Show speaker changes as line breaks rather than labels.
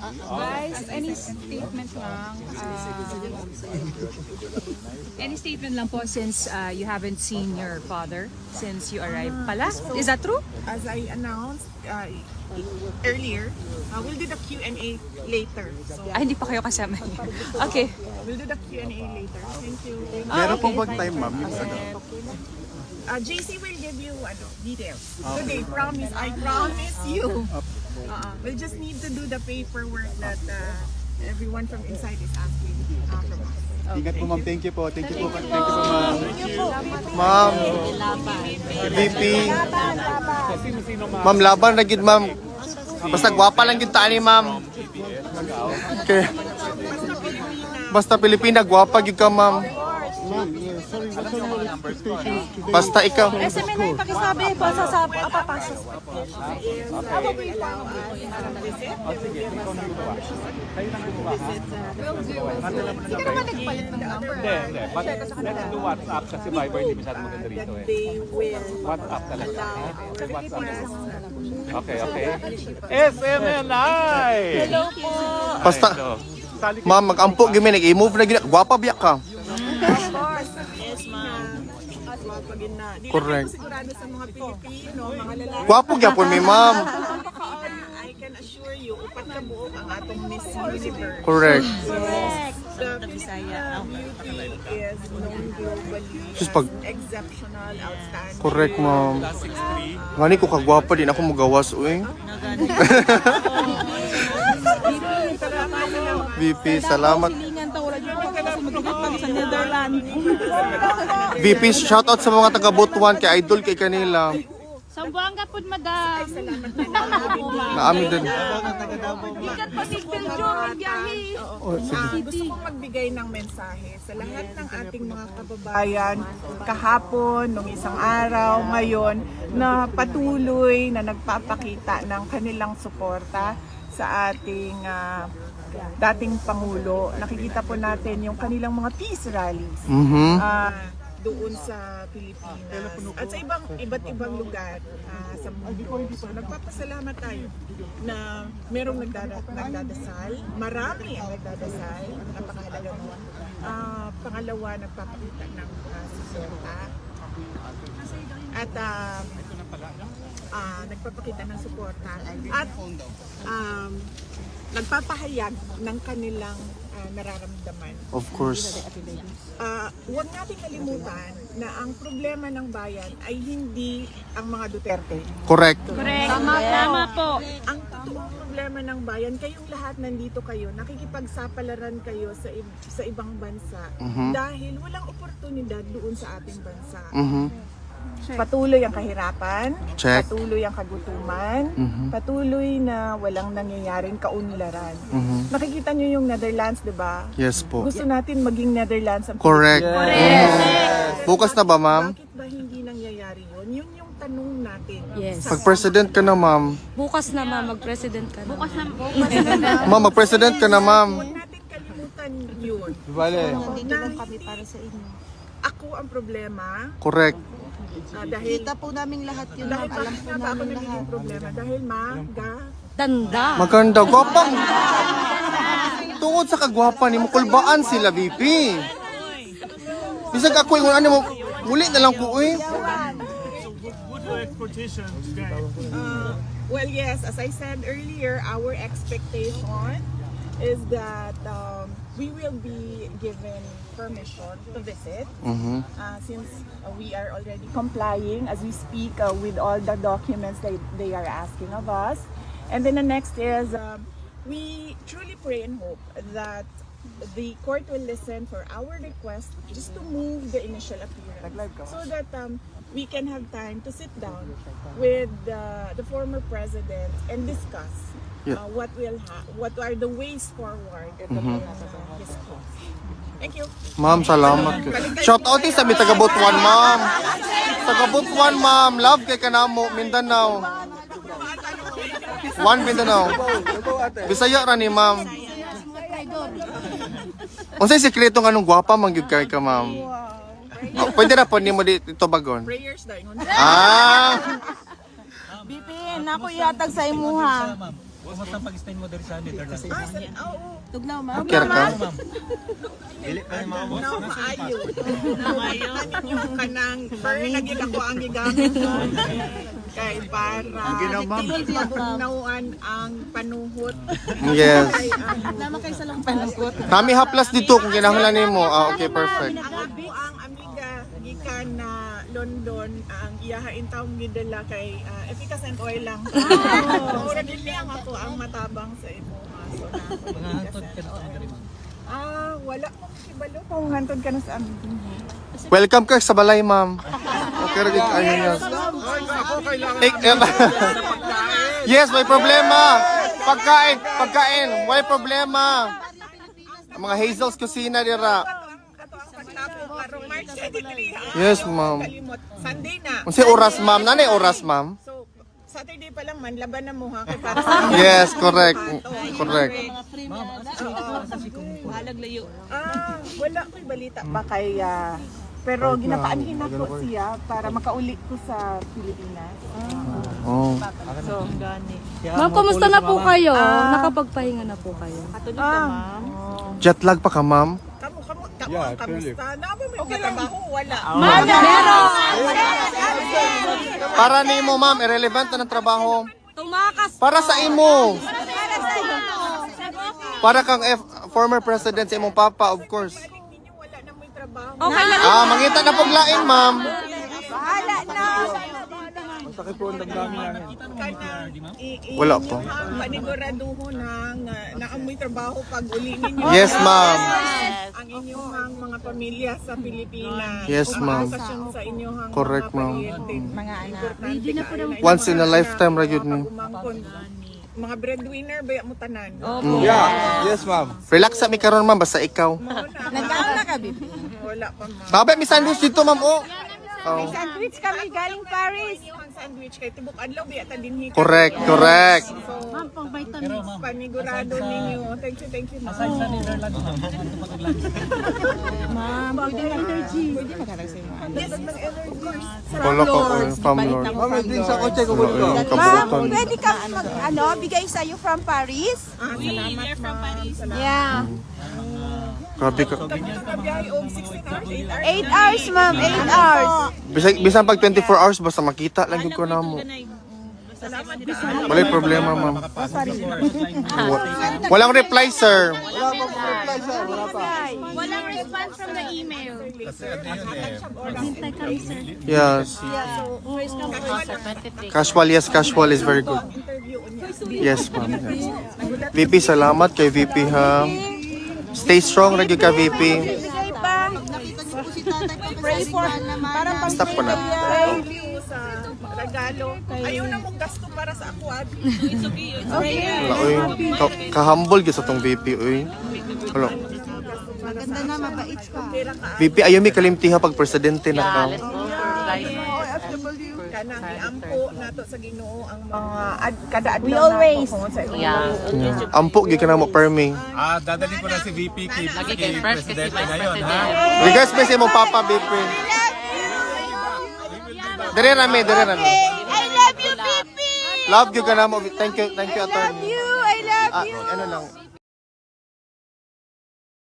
Guys, any statement lang po since you haven't seen your father since you arrived pala? Is that true?
As I announced earlier, we'll do the Q&A later. So,
Hindi pa kayo kasama niya. Okay.
we'll do the Q&A later. Thank you.
Meron pong bang time, ma'am, yung
JC will give you details. Today, promise. I promise you. We'll just need to do the paperwork that everyone from inside is asking from us.
Ingat po, ma'am. Thank you po. Thank you po. Thank you po, ma'am. Ma'am, VP. Ma'am, laban na gid, ma'am. Basta gwapa lang gid ta ni, ma'am. Okay. Basta Pilipina, gwapa gid ka, ma'am. Basta ikaw.
SMA na yung pakisabi po sa papasok.
Hindi ka naman nagpalit ng number.
Hindi. But let's do WhatsApp kasi Viber hindi masyado maganda rito eh.
They will
WhatsApp talaga.
WhatsApp.
Okay. SMNI!
Hello po.
Basta, ma'am, mag-ampo gimi, nag-i-move na gina. Gwapa biyak ka.
Of course. Yes, ma'am.
Correct.
Sigurado sa mga Pilipino, mga lalaki.
Gwapo gyapon mi, ma'am.
I can assure you, upat ka buok ang atong Miss Universe.
Correct.
The Filipina beauty is known globally
Just pag-
as exceptional, outstanding.
Correct, ma'am. Ngani ko kagwapa din ako magawas, uy. VP, salamat.
Silingan to, wala dyan po kasi mag-ingat pa sa Netherlands.
VP, shoutout sa mga taga Butuan kay idol kay kanila.
Sambuanga po, madam.
Naami din.
Ikat pa si Belgium, ang biyahe.
Gusto kong magbigay ng mensahe sa lahat ng ating mga kababayan kahapon, nung isang araw, ngayon, na patuloy na nagpapakita ng kanilang suporta sa ating dating Pangulo. Nakikita po natin yung kanilang mga peace rallies doon sa Pilipinas at sa iba't ibang lugar sa mundo. So nagpapasalamat tayo na merong nagdadasal, marami ang nagdadasal, napakahalaga mo. Pangalawa, nagpapakita ng suporta at nagpapakita ng suporta at nagpapahayag ng kanilang nararamdaman.
Of course.
Huwag nating kalimutan na ang problema ng bayan ay hindi ang mga Duterte.
Correct.
Tama po.
Ang totoong problema ng bayan, kayong lahat nandito kayo, nakikipagsapalaran kayo sa ibang bansa dahil walang oportunidad doon sa ating bansa. Patuloy ang kahirapan,
Check.
patuloy ang kagutuman, patuloy na walang nangyayaring kaunlaran. Nakikita nyo yung Netherlands, di ba?
Yes po.
Gusto natin maging Netherlands ang
Correct. Bukas na ba, ma'am?
Bakit ba hindi nangyayari yun? Yun yung tanong natin.
Yes.
Pag-president ka na, ma'am.
Bukas na mag-president ka na. Bukas na.
Ma'am, mag-president ka na, ma'am.
Huwag natin kalimutan yun.
Vale.
Nandito lang kami para sa inyo.
Ako ang problema
Correct.
dahil
Kita po namin lahat yun.
dahil
Alam
bakit
po
nga ba ako
namin
nagiging
lahat.
problema? Dahil
Danda.
Maganda. Gwapang. Tungod sa kagwapa ni mo, kulbaan sila, VP. Bisag ako yung ano mo, muli na lang po, uy.
well, yes, as I said earlier, our expectation is that we will be given permission to visit since we are already complying as we speak with all the documents that they are asking of us. And then the next is we truly pray and hope that the court will listen for our request just to move the initial appearance so that we can have time to sit down with the former president and discuss what are the ways forward in his cause. Thank you.
Ma'am, salamat. Shout out sa mi taga Butuan, ma'am. Taga Butuan, ma'am. Love kay kanamo, Mindanao. One Mindanao. Bisaya ra ni, ma'am. Unsay sekreto nga nung gwapa man gyud kay ka, ma'am? Oh, pwede na po nimo dito bagon.
Prayers dahil.
Ah,
Bipin, ako ihatag sa imuha.
Kumusta ang pag-stay mo dito sa Netherlands?
Oo.
Tugnaw, ma'am.
Okay ra ka?
Now, maayo. Kaninyo ka nang, pero naging ako ang gigamit ko. Kay para nauan ang panuhot.
Yes.
Kay ano.
Nama kayo sa lang panangkot.
Kami haplas dito kung kinahanglan nimo. Ah, okay, perfect.
Ang ako ang amiga gikan na London ang iyahain taong gidala kay efficacy and oil lang. Mura din lang ako ang matabang sa imo. So na
Hantod ka na sa diri, ma'am.
wala ko kibalo kung hantod ka na sa amin.
Welcome ka sa balay, ma'am. Okay ra gid ayun yan. Yes, may problema. Pagkain, may problema. Ang mga Hazel's Kusina dira.
Ato ang pagtapo karong March 23.
Yes, ma'am.
Kalimot. Sunday na.
Unsay oras, ma'am? Nanay oras, ma'am?
So Saturday pa lang man laban na mo ha kay para sa
Yes, correct. Correct.
wala ko'y balita pa kay pero ginapaanhin ako siya para makauli ko sa Pilipinas.
Oh.
Ma'am, kumusta na po kayo? Nakapagpahinga na po kayo?
Jet lag pa ka, ma'am?
Kamusta? Naamo may okay trabaho wala.
Para nimo, ma'am, irrelevant na ng trabaho.
Tumakas!
Para sa imo. Para kang former president sa imong papa, of course.
Ninyo wala na may trabaho.
Okay lang.
Mangita na pog lain, ma'am.
Bahala na.
Wala pa.
Paniguraduho na amoy trabaho pag uli ninyo.
Yes, ma'am.
Ang inyong mga pamilya sa Pilipinas.
Yes, ma'am.
Pagkakasyon sa inyong
Correct,
mga
ma'am.
pariente. Mga anak.
Once in a lifetime ra gyud ni.
Mga breadwinner ba mo tanan?
Yes, ma'am.
Relax sa mi karon, ma'am, basta ikaw.
Nagkaon na ka, bibi? Wala pa, ma'am.
Babay mi sandwich dito, ma'am, oh. Oh.
Sandwich kami galing Paris. Ang sandwich kay tibok adlaw biya ta dinhi.
Correct.
Ma'am, pang vitamin. Panigurado ninyo. Thank you, ma'am.
Aside sa Netherlands, ma'am, ano pa kaglan?
Ma'am, pwede ng energy. Pwede magkaroon sa inyo. Yes, ng energy.
Wala ko from Lord.
Ma'am, pwede ka bigay sa'yo from Paris?
Salamat, ma'am. Salamat.
Yeah.
Grabe ka.
Kabiyahe og 16 hours, 8 hours.
8 hours, ma'am. 8 hours.
Bisan pag 24 hours basta makita lang gyud ko namo. Walay problema, ma'am. Walang reply, sir.
Walang response from the email.
Yes. Casual, yes, casual is very good. Yes, ma'am. Yes. VP, salamat kay VP, ha. Stay strong, lagi ka, VP.
Bigay pa. Pray for, parang pang
Stop ko na.
Thank you sa regalo. Ayaw na mong gasto para sa ako. It's okay.
Wala, uy. Kahambol gyud sa tong VP, uy. Wala.
maganda na, mabait ka.
VP, ayaw mi kalimtiha pag presidente na ka.
Kanang iampo nato sa Ginoo ang mga kada adlaw
We always.
sa iyo.
Ampo gyud ka na mo permi.
Dadalhin ko na si VP kay Presidente ngayon, ha?
Regards pa sa imong papa, VP. Dire rami.
I love you, Pipi!
Love you ka na mo. Thank you, attorney.
I love you!
Ano lang,